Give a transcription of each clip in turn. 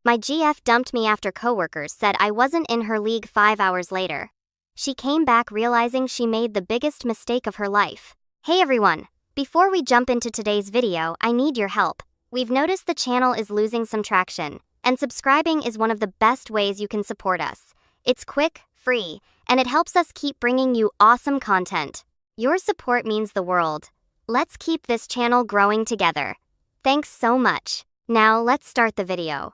My GF dumped me after coworkers said I wasn't in her league 5 hours later. She came back realizing she made the biggest mistake of her life. Hey everyone! Before we jump into today's video, I need your help. We've noticed the channel is losing some traction, and subscribing is one of the best ways you can support us. It's quick, free, and it helps us keep bringing you awesome content. Your support means the world. Let's keep this channel growing together. Thanks so much. Now let's start the video.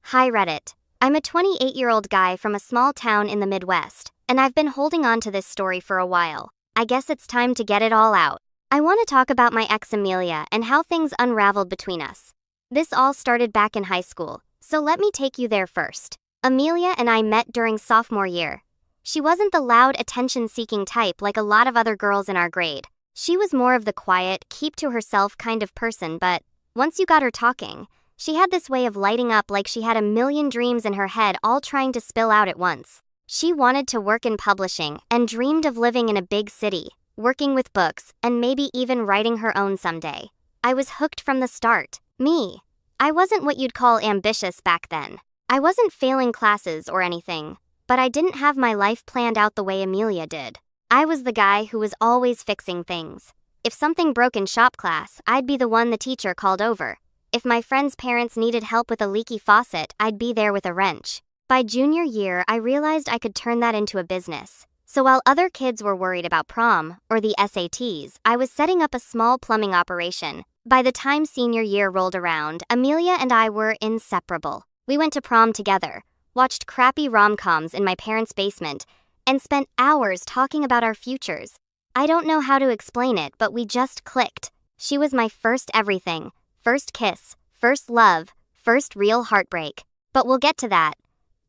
Hi Reddit. I'm a 28-year-old guy from a small town in the Midwest, and I've been holding on to this story for a while. I guess it's time to get it all out. I want to talk about my ex Amelia and how things unraveled between us. This all started back in high school, so let me take you there first. Amelia and I met during sophomore year. She wasn't the loud, attention-seeking type like a lot of other girls in our grade. She was more of the quiet, keep-to-herself kind of person, but once you got her talking, she had this way of lighting up like she had a million dreams in her head all trying to spill out at once. She wanted to work in publishing and dreamed of living in a big city, working with books, and maybe even writing her own someday. I was hooked from the start. I wasn't what you'd call ambitious back then. I wasn't failing classes or anything, but I didn't have my life planned out the way Amelia did. I was the guy who was always fixing things. If something broke in shop class, I'd be the one the teacher called over. If my friends' parents needed help with a leaky faucet, I'd be there with a wrench. By junior year, I realized I could turn that into a business. So while other kids were worried about prom or the SATs, I was setting up a small plumbing operation. By the time senior year rolled around, Amelia and I were inseparable. We went to prom together, watched crappy rom-coms in my parents' basement, and spent hours talking about our futures. I don't know how to explain it, but we just clicked. She was my first everything. First kiss, first love, first real heartbreak. But we'll get to that.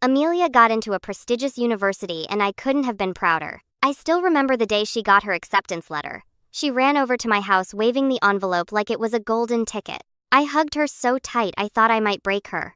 Amelia got into a prestigious university and I couldn't have been prouder. I still remember the day she got her acceptance letter. She ran over to my house waving the envelope like it was a golden ticket. I hugged her so tight I thought I might break her.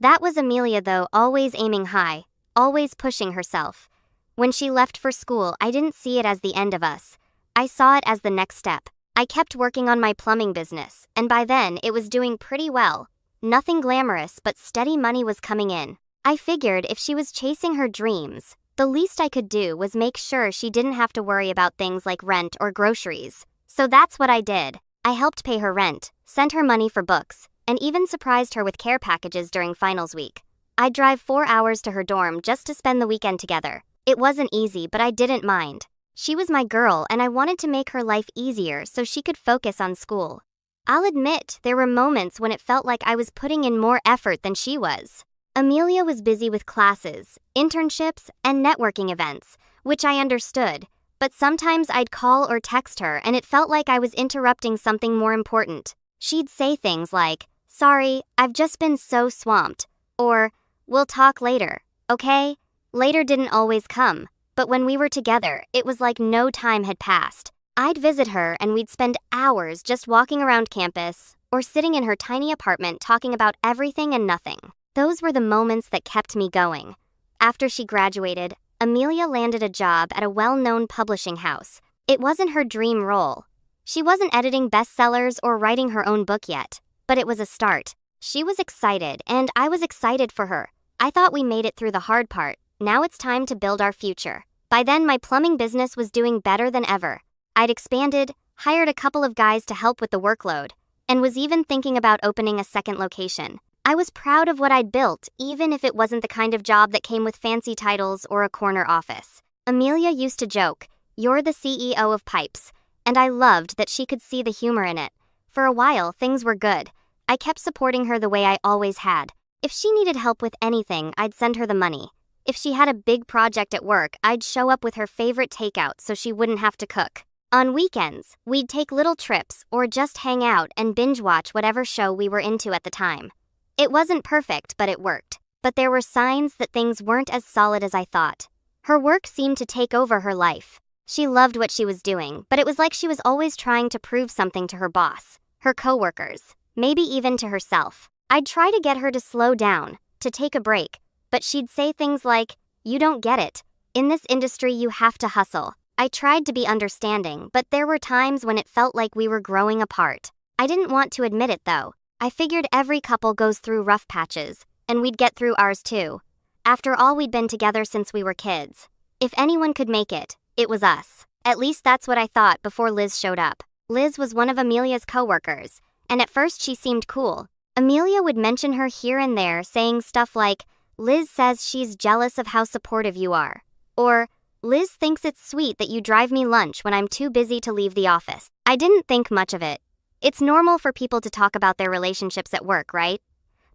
That was Amelia though, always aiming high, always pushing herself. When she left for school, I didn't see it as the end of us. I saw it as the next step. I kept working on my plumbing business, and by then it was doing pretty well. Nothing glamorous, but steady money was coming in. I figured if she was chasing her dreams, the least I could do was make sure she didn't have to worry about things like rent or groceries. So that's what I did. I helped pay her rent, sent her money for books, and even surprised her with care packages during finals week. I'd drive 4 hours to her dorm just to spend the weekend together. It wasn't easy, but I didn't mind. She was my girl and I wanted to make her life easier so she could focus on school. I'll admit, there were moments when it felt like I was putting in more effort than she was. Amelia was busy with classes, internships, and networking events, which I understood, but sometimes I'd call or text her and it felt like I was interrupting something more important. She'd say things like, "Sorry, I've just been so swamped," or, "We'll talk later, okay?" Later didn't always come. But when we were together, it was like no time had passed. I'd visit her and we'd spend hours just walking around campus or sitting in her tiny apartment talking about everything and nothing. Those were the moments that kept me going. After she graduated, Amelia landed a job at a well-known publishing house. It wasn't her dream role. She wasn't editing bestsellers or writing her own book yet, but it was a start. She was excited and I was excited for her. I thought we made it through the hard part. Now it's time to build our future. By then, my plumbing business was doing better than ever. I'd expanded, hired a couple of guys to help with the workload, and was even thinking about opening a second location. I was proud of what I'd built, even if it wasn't the kind of job that came with fancy titles or a corner office. Amelia used to joke, "You're the CEO of pipes," and I loved that she could see the humor in it. For a while, things were good. I kept supporting her the way I always had. If she needed help with anything, I'd send her the money. If she had a big project at work, I'd show up with her favorite takeout so she wouldn't have to cook. On weekends, we'd take little trips or just hang out and binge watch whatever show we were into at the time. It wasn't perfect, but it worked. But there were signs that things weren't as solid as I thought. Her work seemed to take over her life. She loved what she was doing, but it was like she was always trying to prove something to her boss, her coworkers, maybe even to herself. I'd try to get her to slow down, to take a break, but she'd say things like, "You don't get it. In this industry, you have to hustle." I tried to be understanding, but there were times when it felt like we were growing apart. I didn't want to admit it though. I figured every couple goes through rough patches, and we'd get through ours too. After all, we'd been together since we were kids. If anyone could make it, it was us. At least that's what I thought before Liz showed up. Liz was one of Amelia's coworkers, and at first she seemed cool. Amelia would mention her here and there, saying stuff like, "Liz says she's jealous of how supportive you are," or "Liz thinks it's sweet that you drive me lunch when I'm too busy to leave the office." I didn't think much of it. It's normal for people to talk about their relationships at work, right?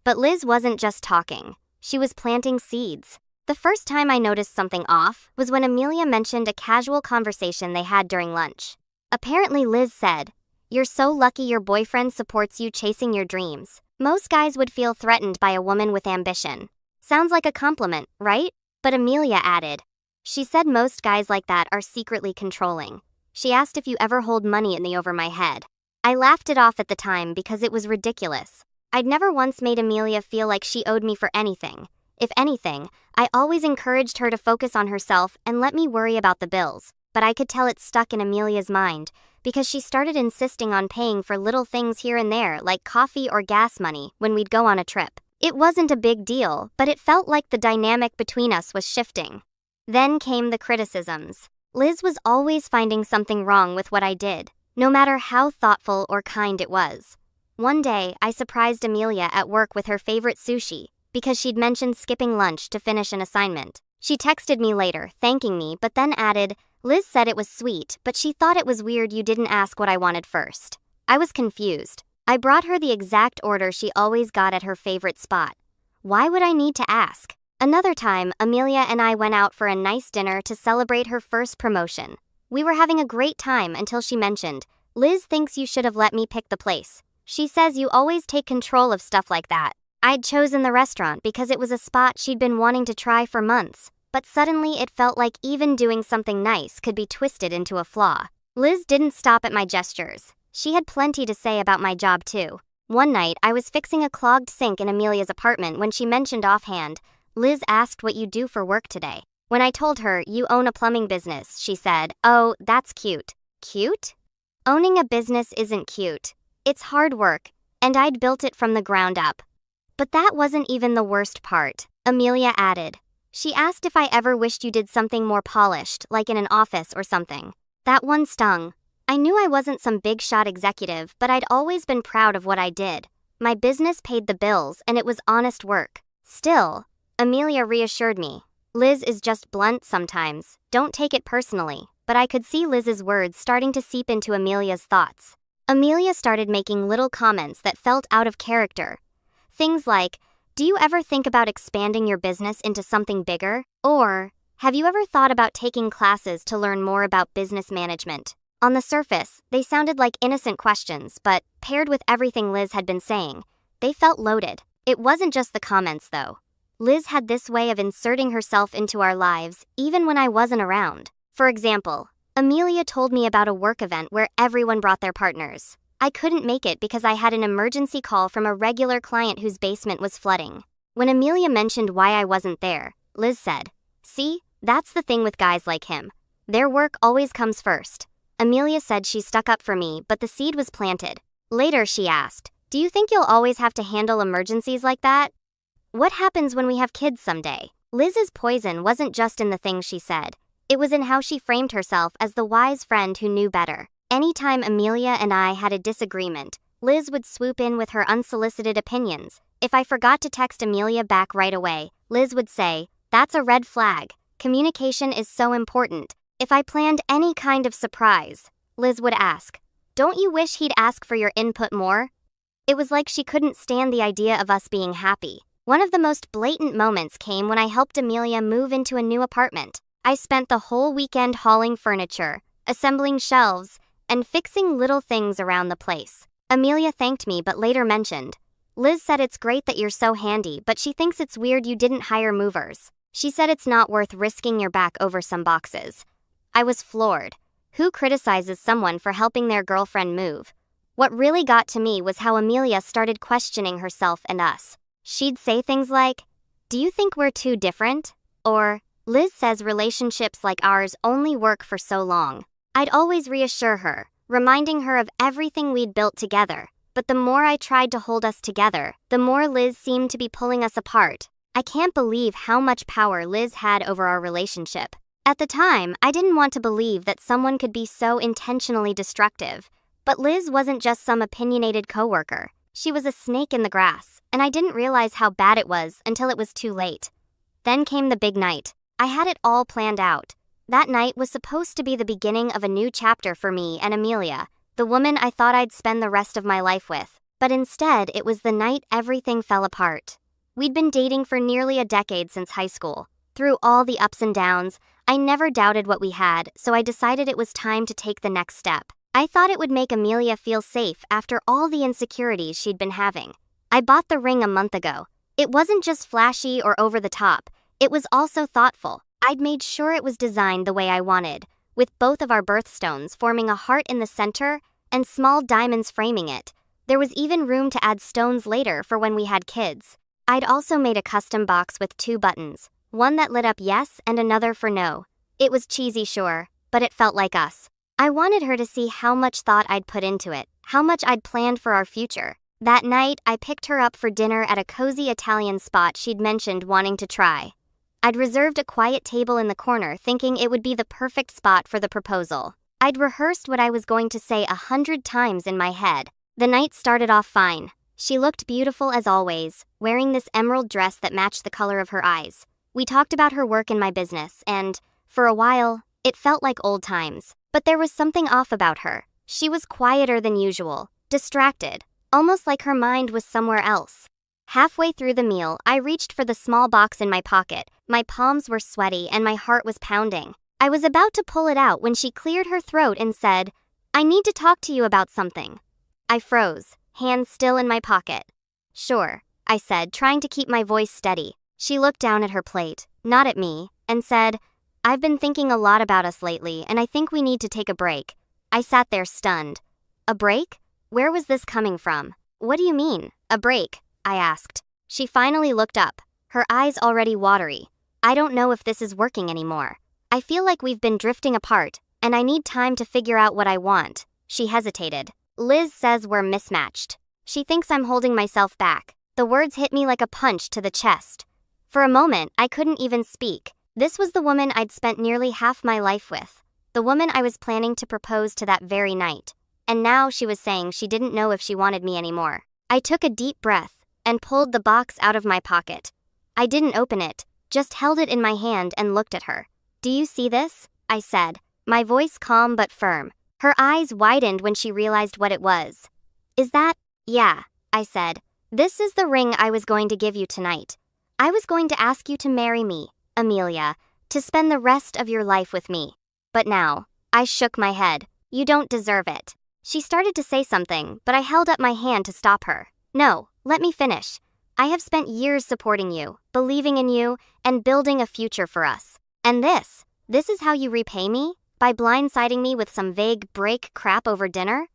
But Liz wasn't just talking. She was planting seeds. The first time I noticed something off was when Amelia mentioned a casual conversation they had during lunch. Apparently Liz said, "You're so lucky your boyfriend supports you chasing your dreams. Most guys would feel threatened by a woman with ambition." Sounds like a compliment, right? But Amelia added, "She said most guys like that are secretly controlling. She asked if you ever hold money in the over my head." I laughed it off at the time because it was ridiculous. I'd never once made Amelia feel like she owed me for anything. If anything, I always encouraged her to focus on herself and let me worry about the bills. But I could tell it stuck in Amelia's mind, because she started insisting on paying for little things here and there like coffee or gas money when we'd go on a trip. It wasn't a big deal, but it felt like the dynamic between us was shifting. Then came the criticisms. Liz was always finding something wrong with what I did, no matter how thoughtful or kind it was. One day, I surprised Amelia at work with her favorite sushi, because she'd mentioned skipping lunch to finish an assignment. She texted me later, thanking me, but then added, "Liz said it was sweet, but she thought it was weird you didn't ask what I wanted first." I was confused. I brought her the exact order she always got at her favorite spot. Why would I need to ask? Another time, Amelia and I went out for a nice dinner to celebrate her first promotion. We were having a great time until she mentioned, "Liz thinks you should have let me pick the place. She says you always take control of stuff like that." I'd chosen the restaurant because it was a spot she'd been wanting to try for months, but suddenly it felt like even doing something nice could be twisted into a flaw. Liz didn't stop at my gestures. She had plenty to say about my job too. One night, I was fixing a clogged sink in Amelia's apartment when she mentioned offhand, "Liz asked what you do for work today." When I told her, "You own a plumbing business," she said, "Oh, that's cute." Cute? Owning a business isn't cute. It's hard work, and I'd built it from the ground up. But that wasn't even the worst part, Amelia added. She asked if I ever wished you did something more polished, like in an office or something. That one stung. I knew I wasn't some big shot executive, but I'd always been proud of what I did. My business paid the bills and it was honest work. Still, Amelia reassured me. "Liz is just blunt sometimes. Don't take it personally." But I could see Liz's words starting to seep into Amelia's thoughts. Amelia started making little comments that felt out of character. Things like, "Do you ever think about expanding your business into something bigger?" Or, "Have you ever thought about taking classes to learn more about business management?" On the surface, they sounded like innocent questions, but, paired with everything Liz had been saying, they felt loaded. It wasn't just the comments, though. Liz had this way of inserting herself into our lives, even when I wasn't around. For example, Amelia told me about a work event where everyone brought their partners. I couldn't make it because I had an emergency call from a regular client whose basement was flooding. When Amelia mentioned why I wasn't there, Liz said, "See, that's the thing with guys like him. Their work always comes first." Amelia said she stuck up for me, but the seed was planted. Later she asked, "Do you think you'll always have to handle emergencies like that? What happens when we have kids someday?" Liz's poison wasn't just in the things she said. It was in how she framed herself as the wise friend who knew better. Anytime Amelia and I had a disagreement, Liz would swoop in with her unsolicited opinions. If I forgot to text Amelia back right away, Liz would say, "That's a red flag. Communication is so important." If I planned any kind of surprise, Liz would ask, "Don't you wish he'd ask for your input more?" It was like she couldn't stand the idea of us being happy. One of the most blatant moments came when I helped Amelia move into a new apartment. I spent the whole weekend hauling furniture, assembling shelves, and fixing little things around the place. Amelia thanked me but later mentioned, "Liz said it's great that you're so handy, but she thinks it's weird you didn't hire movers. She said it's not worth risking your back over some boxes." I was floored. Who criticizes someone for helping their girlfriend move? What really got to me was how Amelia started questioning herself and us. She'd say things like, "Do you think we're too different?" Or, "Liz says relationships like ours only work for so long." I'd always reassure her, reminding her of everything we'd built together. but the more I tried to hold us together, the more Liz seemed to be pulling us apart. I can't believe how much power Liz had over our relationship. At the time, I didn't want to believe that someone could be so intentionally destructive. But Liz wasn't just some opinionated coworker. She was a snake in the grass, and I didn't realize how bad it was until it was too late. Then came the big night. I had it all planned out. That night was supposed to be the beginning of a new chapter for me and Amelia, the woman I thought I'd spend the rest of my life with. But instead, it was the night everything fell apart. We'd been dating for nearly a decade since high school. Through all the ups and downs, I never doubted what we had, so I decided it was time to take the next step. I thought it would make Amelia feel safe after all the insecurities she'd been having. I bought the ring a month ago. It wasn't just flashy or over the top. It was also thoughtful. I'd made sure it was designed the way I wanted, with both of our birthstones forming a heart in the center and small diamonds framing it. There was even room to add stones later for when we had kids. I'd also made a custom box with 2 buttons, one that lit up yes and another for no. It was cheesy, sure, but it felt like us. I wanted her to see how much thought I'd put into it, how much I'd planned for our future. That night, I picked her up for dinner at a cozy Italian spot she'd mentioned wanting to try. I'd reserved a quiet table in the corner, thinking it would be the perfect spot for the proposal. I'd rehearsed what I was going to say 100 times in my head. The night started off fine. She looked beautiful as always, wearing this emerald dress that matched the color of her eyes. We talked about her work in my business, and, for a while, it felt like old times. But there was something off about her. She was quieter than usual, distracted, almost like her mind was somewhere else. Halfway through the meal, I reached for the small box in my pocket. My palms were sweaty and my heart was pounding. I was about to pull it out when she cleared her throat and said, "I need to talk to you about something." I froze, hands still in my pocket. "Sure," I said, trying to keep my voice steady. She looked down at her plate, not at me, and said, "I've been thinking a lot about us lately, and I think we need to take a break." I sat there stunned. A break? Where was this coming from? "What do you mean, a break?" I asked. She finally looked up, her eyes already watery. "I don't know if this is working anymore. I feel like we've been drifting apart, and I need time to figure out what I want." She hesitated. "Liz says we're mismatched. She thinks I'm holding myself back." The words hit me like a punch to the chest. For a moment, I couldn't even speak. This was the woman I'd spent nearly half my life with. The woman I was planning to propose to that very night. And now she was saying she didn't know if she wanted me anymore. I took a deep breath and pulled the box out of my pocket. I didn't open it, just held it in my hand and looked at her. "Do you see this?" I said, my voice calm but firm. Her eyes widened when she realized what it was. "Is that—" "Yeah," I said. "This is the ring I was going to give you tonight. I was going to ask you to marry me, Amelia, to spend the rest of your life with me. But now," I shook my head, "you don't deserve it." She started to say something, but I held up my hand to stop her. "No, let me finish. I have spent years supporting you, believing in you, and building a future for us. And this is how you repay me? By blindsiding me with some vague break crap over dinner?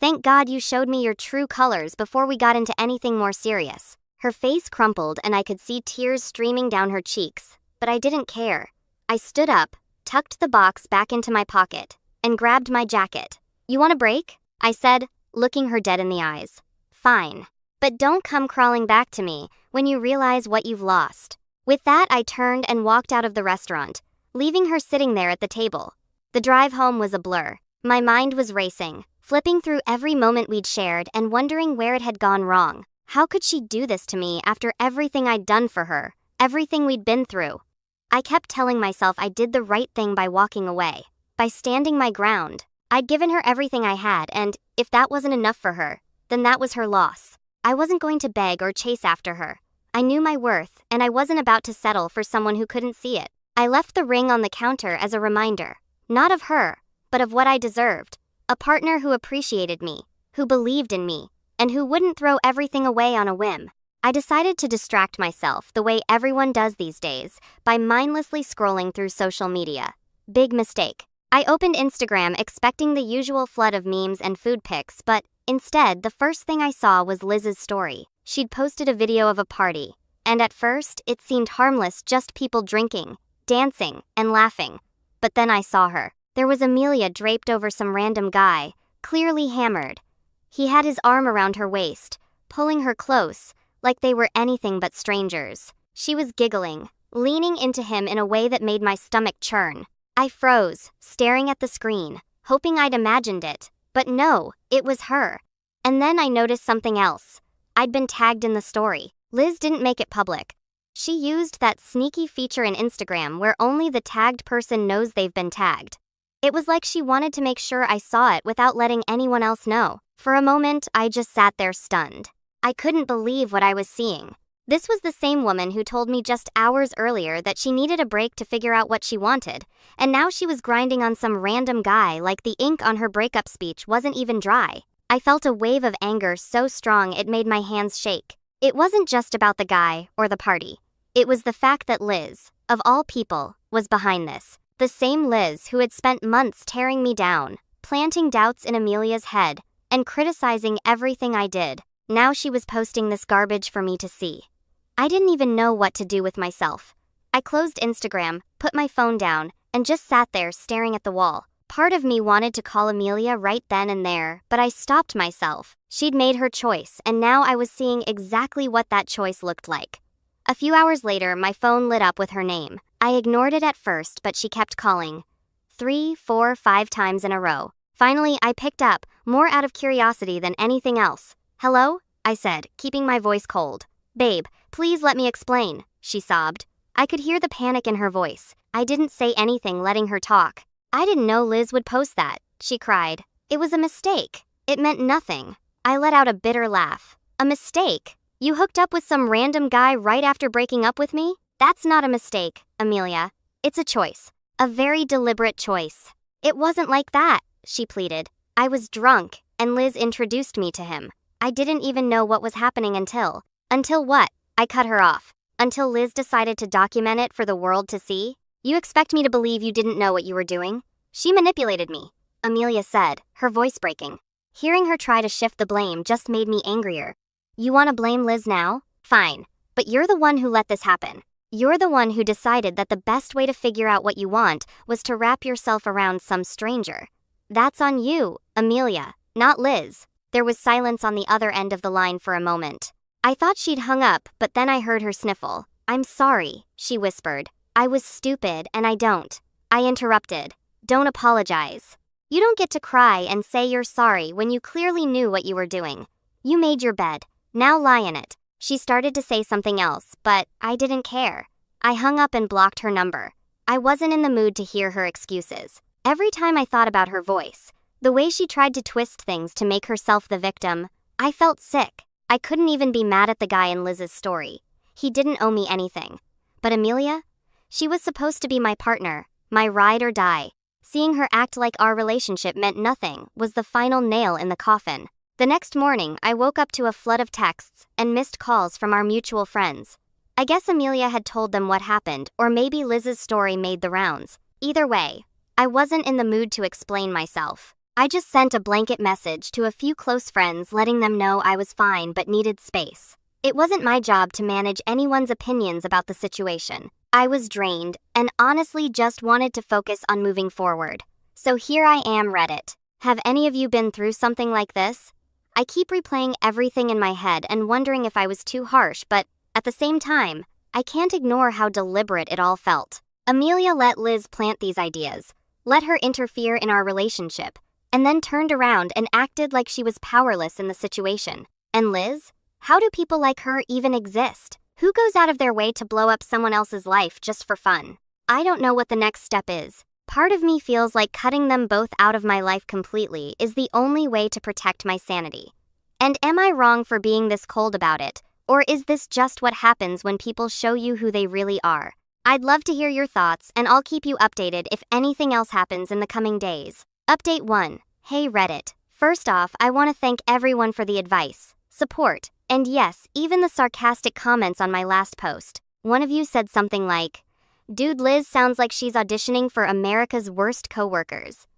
Thank God you showed me your true colors before we got into anything more serious." Her face crumpled and I could see tears streaming down her cheeks, but I didn't care. I stood up, tucked the box back into my pocket, and grabbed my jacket. "You want a break?" I said, looking her dead in the eyes. "Fine. But don't come crawling back to me when you realize what you've lost." With that, I turned and walked out of the restaurant, leaving her sitting there at the table. The drive home was a blur. My mind was racing, flipping through every moment we'd shared and wondering where it had gone wrong. How could she do this to me after everything I'd done for her, everything we'd been through? I kept telling myself I did the right thing by walking away, by standing my ground. I'd given her everything I had, and if that wasn't enough for her, then that was her loss. I wasn't going to beg or chase after her. I knew my worth, and I wasn't about to settle for someone who couldn't see it. I left the ring on the counter as a reminder, not of her, but of what I deserved. A partner who appreciated me, who believed in me, and who wouldn't throw everything away on a whim. I decided to distract myself the way everyone does these days, by mindlessly scrolling through social media. Big mistake. I opened Instagram expecting the usual flood of memes and food pics, but instead, the first thing I saw was Liz's story. She'd posted a video of a party, and at first, it seemed harmless, just people drinking, dancing, and laughing. But then I saw her. There was Amelia draped over some random guy, clearly hammered. He had his arm around her waist, pulling her close, like they were anything but strangers. She was giggling, leaning into him in a way that made my stomach churn. I froze, staring at the screen, hoping I'd imagined it. But no, it was her. And then I noticed something else. I'd been tagged in the story. Liz didn't make it public. She used that sneaky feature in Instagram where only the tagged person knows they've been tagged. It was like she wanted to make sure I saw it without letting anyone else know. For a moment, I just sat there stunned. I couldn't believe what I was seeing. This was the same woman who told me just hours earlier that she needed a break to figure out what she wanted, and now she was grinding on some random guy like the ink on her breakup speech wasn't even dry. I felt a wave of anger so strong it made my hands shake. It wasn't just about the guy or the party. It was the fact that Liz, of all people, was behind this. The same Liz who had spent months tearing me down, planting doubts in Amelia's head, and criticizing everything I did. Now she was posting this garbage for me to see. I didn't even know what to do with myself. I closed Instagram, put my phone down, and just sat there staring at the wall. Part of me wanted to call Amelia right then and there, but I stopped myself. She'd made her choice, and now I was seeing exactly what that choice looked like. A few hours later, my phone lit up with her name. I ignored it at first, but she kept calling. 3, 4, 5 times in a row. Finally, I picked up, more out of curiosity than anything else. "Hello?" I said, keeping my voice cold. "Babe, please let me explain," she sobbed. I could hear the panic in her voice. I didn't say anything, letting her talk. "I didn't know Liz would post that," she cried. "It was a mistake. It meant nothing." I let out a bitter laugh. "A mistake? You hooked up with some random guy right after breaking up with me? That's not a mistake, Amelia. It's a choice. A very deliberate choice." "It wasn't like that," she pleaded. "I was drunk, and Liz introduced me to him. I didn't even know what was happening until..." "Until what?" I cut her off. "Until Liz decided to document it for the world to see? You expect me to believe you didn't know what you were doing? She manipulated me," Amelia said, her voice breaking. Hearing her try to shift the blame just made me angrier. "You want to blame Liz now? Fine. But you're the one who let this happen. You're the one who decided that the best way to figure out what you want was to wrap yourself around some stranger. That's on you, Amelia, not Liz." There was silence on the other end of the line for a moment. I thought she'd hung up, but then I heard her sniffle. "I'm sorry," she whispered. "I was stupid and I don't." I interrupted. "Don't apologize. You don't get to cry and say you're sorry when you clearly knew what you were doing. You made your bed. Now lie in it." She started to say something else, but I didn't care. I hung up and blocked her number. I wasn't in the mood to hear her excuses. Every time I thought about her voice, the way she tried to twist things to make herself the victim, I felt sick. I couldn't even be mad at the guy in Liz's story. He didn't owe me anything. But Amelia? She was supposed to be my partner, my ride or die. Seeing her act like our relationship meant nothing was the final nail in the coffin. The next morning, I woke up to a flood of texts and missed calls from our mutual friends. I guess Amelia had told them what happened, or maybe Liz's story made the rounds. Either way, I wasn't in the mood to explain myself. I just sent a blanket message to a few close friends letting them know I was fine but needed space. It wasn't my job to manage anyone's opinions about the situation. I was drained and honestly just wanted to focus on moving forward. So here I am, Reddit. Have any of you been through something like this? I keep replaying everything in my head and wondering if I was too harsh, but at the same time, I can't ignore how deliberate it all felt. Amelia let Liz plant these ideas, let her interfere in our relationship, and then turned around and acted like she was powerless in the situation. And Liz? How do people like her even exist? Who goes out of their way to blow up someone else's life just for fun? I don't know what the next step is. Part of me feels like cutting them both out of my life completely is the only way to protect my sanity. And am I wrong for being this cold about it? Or is this just what happens when people show you who they really are? I'd love to hear your thoughts, and I'll keep you updated if anything else happens in the coming days. Update 1. Hey Reddit. First off, I want to thank everyone for the advice, support, and yes, even the sarcastic comments on my last post. One of you said something like, "Dude, Liz sounds like she's auditioning for America's Worst Coworkers."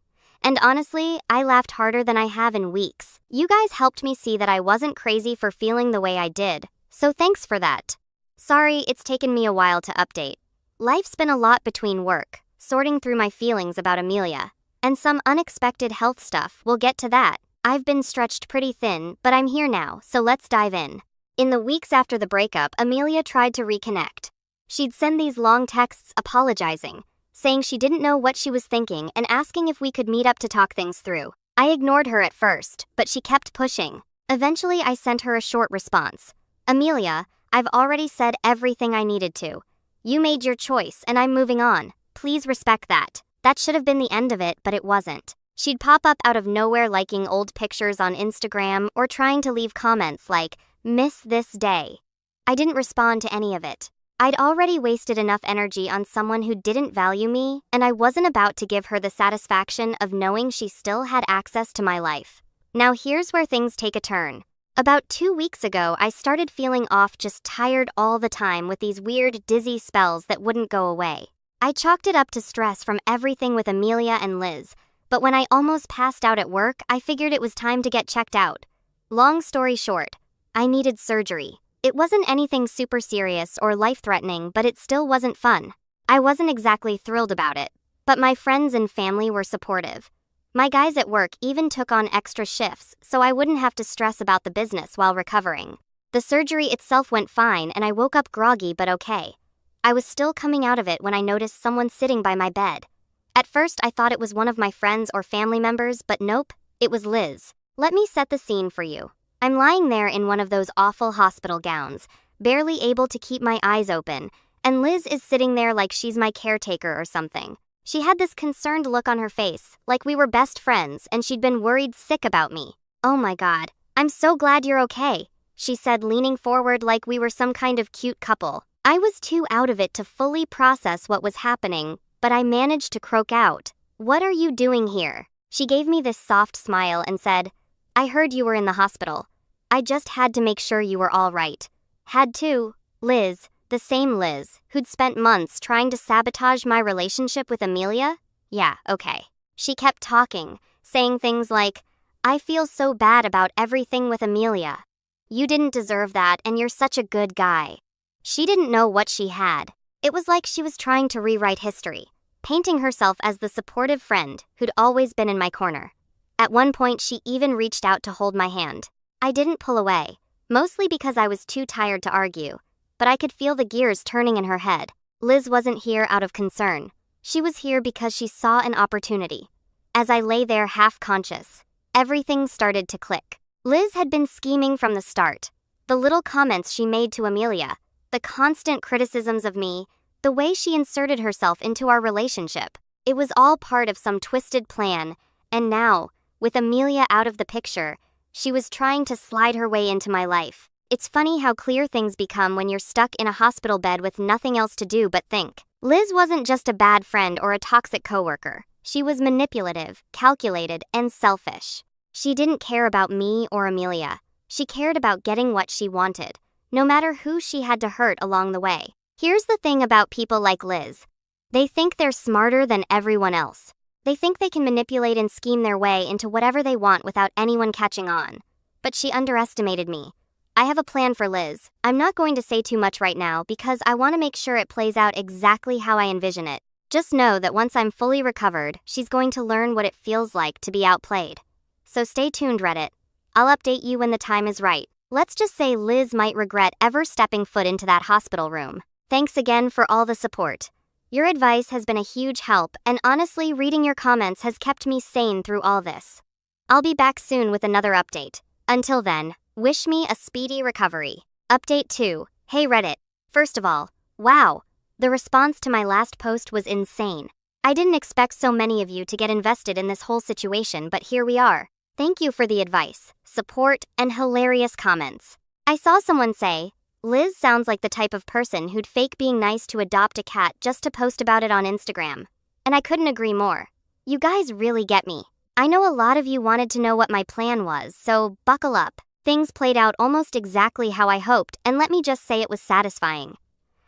And honestly, I laughed harder than I have in weeks. You guys helped me see that I wasn't crazy for feeling the way I did, so thanks for that. Sorry, it's taken me a while to update. Life's been a lot between work, sorting through my feelings about Amelia, and some unexpected health stuff. We'll get to that. I've been stretched pretty thin, but I'm here now, so let's dive in. In the weeks after the breakup, Amelia tried to reconnect. She'd send these long texts apologizing, saying she didn't know what she was thinking and asking if we could meet up to talk things through. I ignored her at first, but she kept pushing. Eventually, I sent her a short response. Amelia, I've already said everything I needed to. You made your choice, and I'm moving on. Please respect that. That should have been the end of it, but it wasn't. She'd pop up out of nowhere liking old pictures on Instagram or trying to leave comments like, "Miss this day." I didn't respond to any of it. I'd already wasted enough energy on someone who didn't value me, and I wasn't about to give her the satisfaction of knowing she still had access to my life. Now here's where things take a turn. About 2 weeks ago, I started feeling off, just tired all the time with these weird, dizzy spells that wouldn't go away. I chalked it up to stress from everything with Amelia and Liz, but when I almost passed out at work, I figured it was time to get checked out. Long story short, I needed surgery. It wasn't anything super serious or life-threatening, but it still wasn't fun. I wasn't exactly thrilled about it, but my friends and family were supportive. My guys at work even took on extra shifts so I wouldn't have to stress about the business while recovering. The surgery itself went fine and I woke up groggy but okay. I was still coming out of it when I noticed someone sitting by my bed. At first I thought it was one of my friends or family members, but nope, it was Liz. Let me set the scene for you. I'm lying there in one of those awful hospital gowns, barely able to keep my eyes open, and Liz is sitting there like she's my caretaker or something. She had this concerned look on her face, like we were best friends and she'd been worried sick about me. "Oh my God, I'm so glad you're okay," she said, leaning forward like we were some kind of cute couple. I was too out of it to fully process what was happening, but I managed to croak out, "What are you doing here?" She gave me this soft smile and said, "I heard you were in the hospital. I just had to make sure you were all right." Had to. Liz, the same Liz, who'd spent months trying to sabotage my relationship with Amelia? Yeah, okay. She kept talking, saying things like, "I feel so bad about everything with Amelia. You didn't deserve that and you're such a good guy." She didn't know what she had. It was like she was trying to rewrite history, painting herself as the supportive friend who'd always been in my corner. At one point, she even reached out to hold my hand. I didn't pull away, mostly because I was too tired to argue, but I could feel the gears turning in her head. Liz wasn't here out of concern. She was here because she saw an opportunity. As I lay there half-conscious, everything started to click. Liz had been scheming from the start. The little comments she made to Amelia, the constant criticisms of me, the way she inserted herself into our relationship. It was all part of some twisted plan, and now, with Amelia out of the picture, she was trying to slide her way into my life. It's funny how clear things become when you're stuck in a hospital bed with nothing else to do but think. Liz wasn't just a bad friend or a toxic coworker. She was manipulative, calculated, and selfish. She didn't care about me or Amelia. She cared about getting what she wanted, no matter who she had to hurt along the way. Here's the thing about people like Liz. They think they're smarter than everyone else. They think they can manipulate and scheme their way into whatever they want without anyone catching on. But she underestimated me. I have a plan for Liz. I'm not going to say too much right now because I want to make sure it plays out exactly how I envision it. Just know that once I'm fully recovered, she's going to learn what it feels like to be outplayed. So stay tuned, Reddit. I'll update you when the time is right. Let's just say Liz might regret ever stepping foot into that hospital room. Thanks again for all the support. Your advice has been a huge help, and honestly, reading your comments has kept me sane through all this. I'll be back soon with another update. Until then, wish me a speedy recovery. Update 2. Hey Reddit. First of all, wow, the response to my last post was insane. I didn't expect so many of you to get invested in this whole situation, but here we are. Thank you for the advice, support, and hilarious comments. I saw someone say, "Liz sounds like the type of person who'd fake being nice to adopt a cat just to post about it on Instagram." And I couldn't agree more. You guys really get me. I know a lot of you wanted to know what my plan was, so buckle up. Things played out almost exactly how I hoped, and let me just say it was satisfying.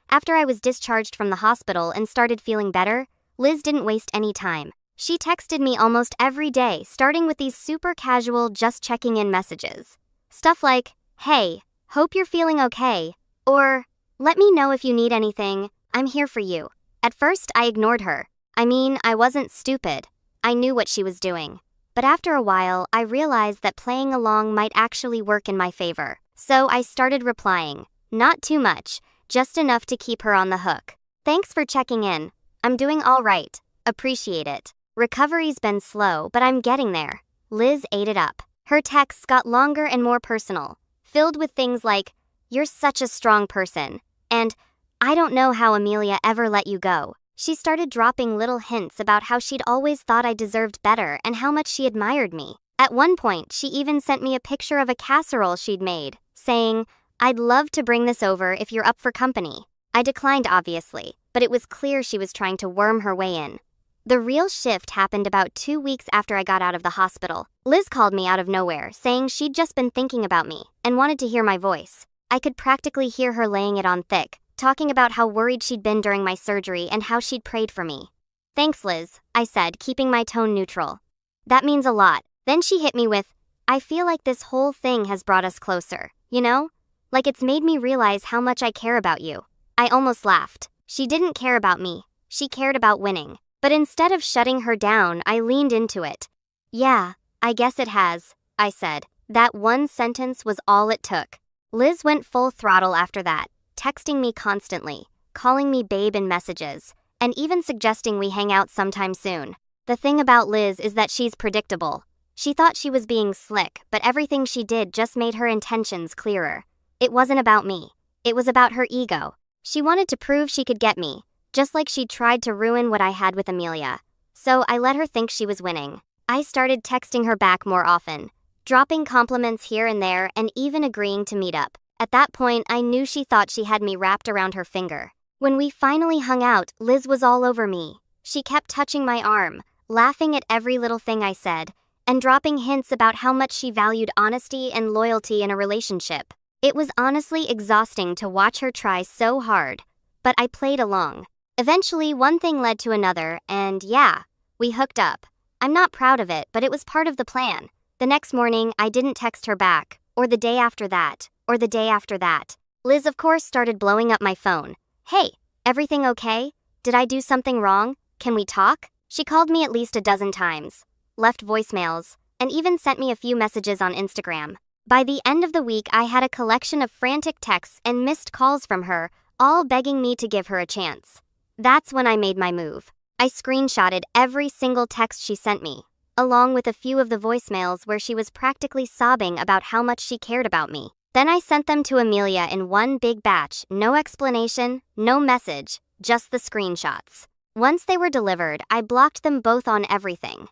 After I was discharged from the hospital and started feeling better, Liz didn't waste any time. She texted me almost every day, starting with these super casual, just checking in messages. Stuff like, "Hey, hope you're feeling okay," or, "Let me know if you need anything, I'm here for you." At first, I ignored her. I mean, I wasn't stupid. I knew what she was doing. But But after a while, I realized that playing along might actually work in my favor. So I started replying. Not too much, just enough to keep her on the hook. Thanks for checking in. I'm doing all right. Appreciate it. Recovery's been slow, but I'm getting there. Liz ate it up. Her texts got longer and more personal, filled with things like, "You're such a strong person," and "I don't know how Amelia ever let you go." She started dropping little hints about how she'd always thought I deserved better and how much she admired me. At one point, she even sent me a picture of a casserole she'd made, saying, "I'd love to bring this over if you're up for company." I declined, obviously, but it was clear she was trying to worm her way in. The real shift happened about 2 weeks after I got out of the hospital. Liz called me out of nowhere, saying she'd just been thinking about me and wanted to hear my voice. I could practically hear her laying it on thick, talking about how worried she'd been during my surgery and how she'd prayed for me. "Thanks, Liz," I said, keeping my tone neutral. "That means a lot." Then she hit me with, "I feel like this whole thing has brought us closer, you know? Like it's made me realize how much I care about you." I almost laughed. She didn't care about me. She cared about winning. But instead of shutting her down, I leaned into it. "Yeah, I guess it has," I said. That one sentence was all it took. Liz went full throttle after that, texting me constantly, calling me babe in messages, and even suggesting we hang out sometime soon. The thing about Liz is that she's predictable. She thought she was being slick, but everything she did just made her intentions clearer. It wasn't about me. It was about her ego. She wanted to prove she could get me, just like she tried to ruin what I had with Amelia. So I let her think she was winning. I started texting her back more often, dropping compliments here and there and even agreeing to meet up. At that point, I knew she thought she had me wrapped around her finger. When we finally hung out, Liz was all over me. She kept touching my arm, laughing at every little thing I said, and dropping hints about how much she valued honesty and loyalty in a relationship. It was honestly exhausting to watch her try so hard, but I played along. Eventually, one thing led to another, and yeah, we hooked up. I'm not proud of it, but it was part of the plan. The next morning, I didn't text her back, or the day after that, or the day after that. Liz, of course, started blowing up my phone. "Hey, everything okay? Did I do something wrong? Can we talk?" She called me at least a dozen times, left voicemails, and even sent me a few messages on Instagram. By the end of the week, I had a collection of frantic texts and missed calls from her, all begging me to give her a chance. That's when I made my move. I screenshotted every single text she sent me, along with a few of the voicemails where she was practically sobbing about how much she cared about me. Then I sent them to Amelia in one big batch, no explanation, no message, just the screenshots. Once they were delivered, I blocked them both on everything.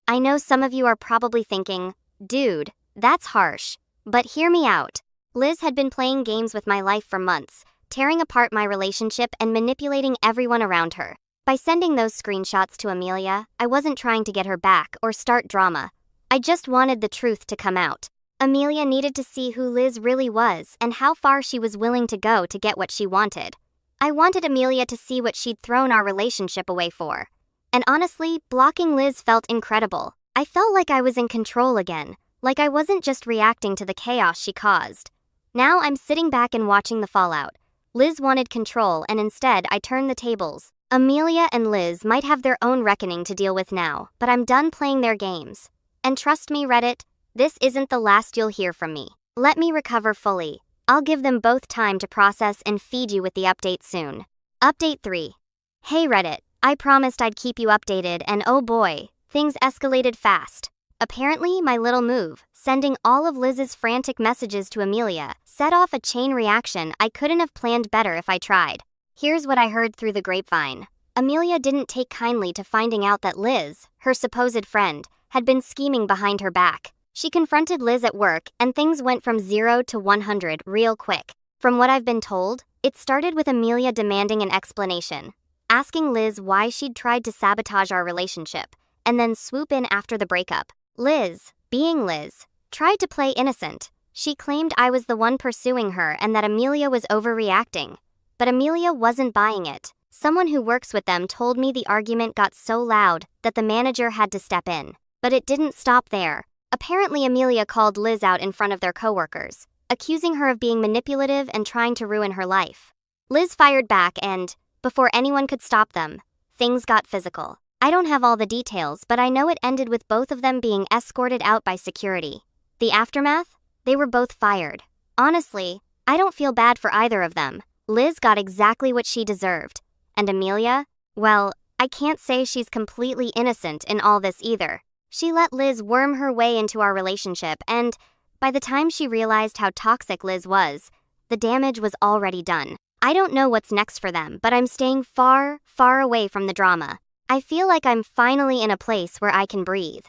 I know some of you are probably thinking, "Dude, that's harsh." But hear me out. Liz had been playing games with my life for months, tearing apart my relationship and manipulating everyone around her. By sending those screenshots to Amelia, I wasn't trying to get her back or start drama. I just wanted the truth to come out. Amelia needed to see who Liz really was and how far she was willing to go to get what she wanted. I wanted Amelia to see what she'd thrown our relationship away for. And honestly, blocking Liz felt incredible. I felt like I was in control again, like I wasn't just reacting to the chaos she caused. Now I'm sitting back and watching the fallout. Liz wanted control, and instead I turned the tables. Amelia and Liz might have their own reckoning to deal with now, but I'm done playing their games. And trust me, Reddit, this isn't the last you'll hear from me. Let me recover fully. I'll give them both time to process and feed you with the update soon. Update 3. Hey Reddit, I promised I'd keep you updated, and oh boy, things escalated fast. Apparently, my little move, sending all of Liz's frantic messages to Amelia, set off a chain reaction I couldn't have planned better if I tried. Here's what I heard through the grapevine. Amelia didn't take kindly to finding out that Liz, her supposed friend, had been scheming behind her back. She confronted Liz at work, and things went from 0 to 100 real quick. From what I've been told, it started with Amelia demanding an explanation, asking Liz why she'd tried to sabotage our relationship, and then swoop in after the breakup. Liz, being Liz, tried to play innocent. She claimed I was the one pursuing her and that Amelia was overreacting. But Amelia wasn't buying it. Someone who works with them told me the argument got so loud that the manager had to step in. But it didn't stop there. Apparently, Amelia called Liz out in front of their coworkers, accusing her of being manipulative and trying to ruin her life. Liz fired back and, before anyone could stop them, things got physical. I don't have all the details, but I know it ended with both of them being escorted out by security. The aftermath? They were both fired. Honestly, I don't feel bad for either of them. Liz got exactly what she deserved. And Amelia? Well, I can't say she's completely innocent in all this either. She let Liz worm her way into our relationship, and by the time she realized how toxic Liz was, the damage was already done. I don't know what's next for them, but I'm staying far, far away from the drama. I feel like I'm finally in a place where I can breathe.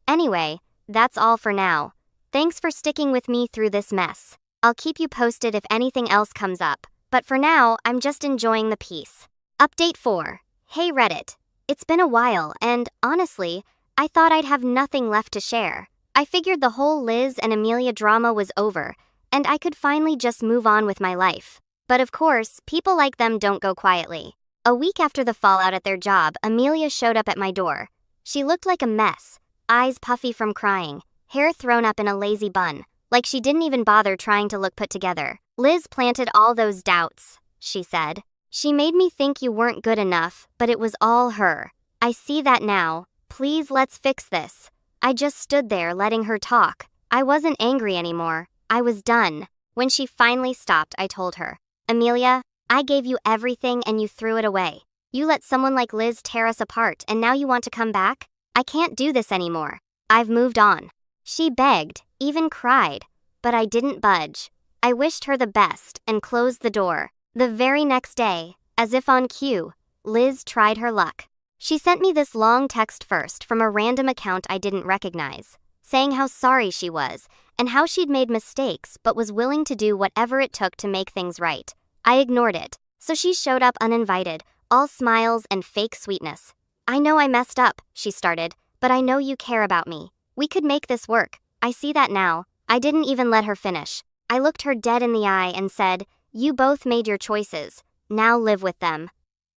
Anyway, that's all for now. Thanks for sticking with me through this mess. I'll keep you posted if anything else comes up, but for now, I'm just enjoying the peace. Update 4. Hey Reddit. It's been a while, and honestly, I thought I'd have nothing left to share. I figured the whole Liz and Amelia drama was over, and I could finally just move on with my life. But of course, people like them don't go quietly. A week after the fallout at their job, Amelia showed up at my door. She looked like a mess, eyes puffy from crying, hair thrown up in a lazy bun, like she didn't even bother trying to look put together. Liz planted all those doubts, she said. She made me think you weren't good enough, but it was all her. I see that now. Please, let's fix this. I just stood there letting her talk. I wasn't angry anymore. I was done. When she finally stopped, I told her, Amelia, I gave you everything and you threw it away. You let someone like Liz tear us apart and now you want to come back? I can't do this anymore. I've moved on. She begged, even cried, but I didn't budge. I wished her the best and closed the door. The very next day, as if on cue, Liz tried her luck. She sent me this long text first from a random account I didn't recognize, saying how sorry she was and how she'd made mistakes but was willing to do whatever it took to make things right. I ignored it, so she showed up uninvited, all smiles and fake sweetness. I know I messed up, she started, but I know you care about me. We could make this work. I see that now. I didn't even let her finish. I looked her dead in the eye and said, you both made your choices. Now live with them.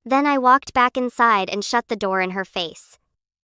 Then I walked back inside and shut the door in her face.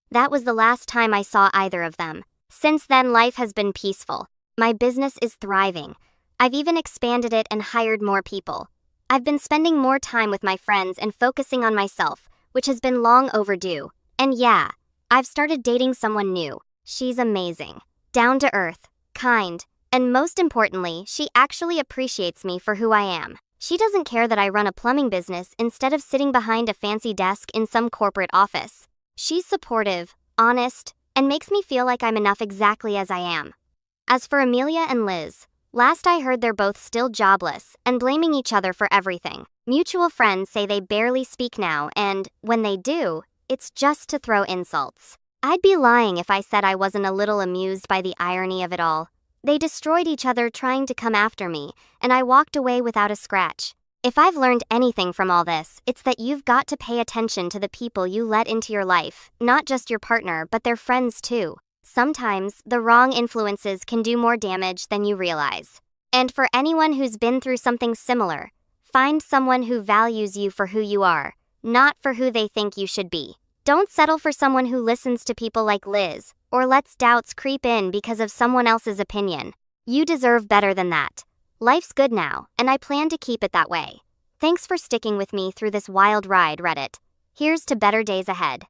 That was the last time I saw either of them. Since then, life has been peaceful. My business is thriving. I've even expanded it and hired more people. I've been spending more time with my friends and focusing on myself, which has been long overdue. And yeah, I've started dating someone new. She's amazing. Down to earth, kind, and most importantly, she actually appreciates me for who I am. She doesn't care that I run a plumbing business instead of sitting behind a fancy desk in some corporate office. She's supportive, honest, and makes me feel like I'm enough exactly as I am. As for Amelia and Liz, last I heard they're both still jobless and blaming each other for everything. Mutual friends say they barely speak now and, when they do, it's just to throw insults. I'd be lying if I said I wasn't a little amused by the irony of it all. They destroyed each other trying to come after me, and I walked away without a scratch. If I've learned anything from all this, it's that you've got to pay attention to the people you let into your life, not just your partner, but their friends too. Sometimes, the wrong influences can do more damage than you realize. And for anyone who's been through something similar, find someone who values you for who you are, not for who they think you should be. Don't settle for someone who listens to people like Liz, or lets doubts creep in because of someone else's opinion. You deserve better than that. Life's good now, and I plan to keep it that way. Thanks for sticking with me through this wild ride, Reddit. Here's to better days ahead.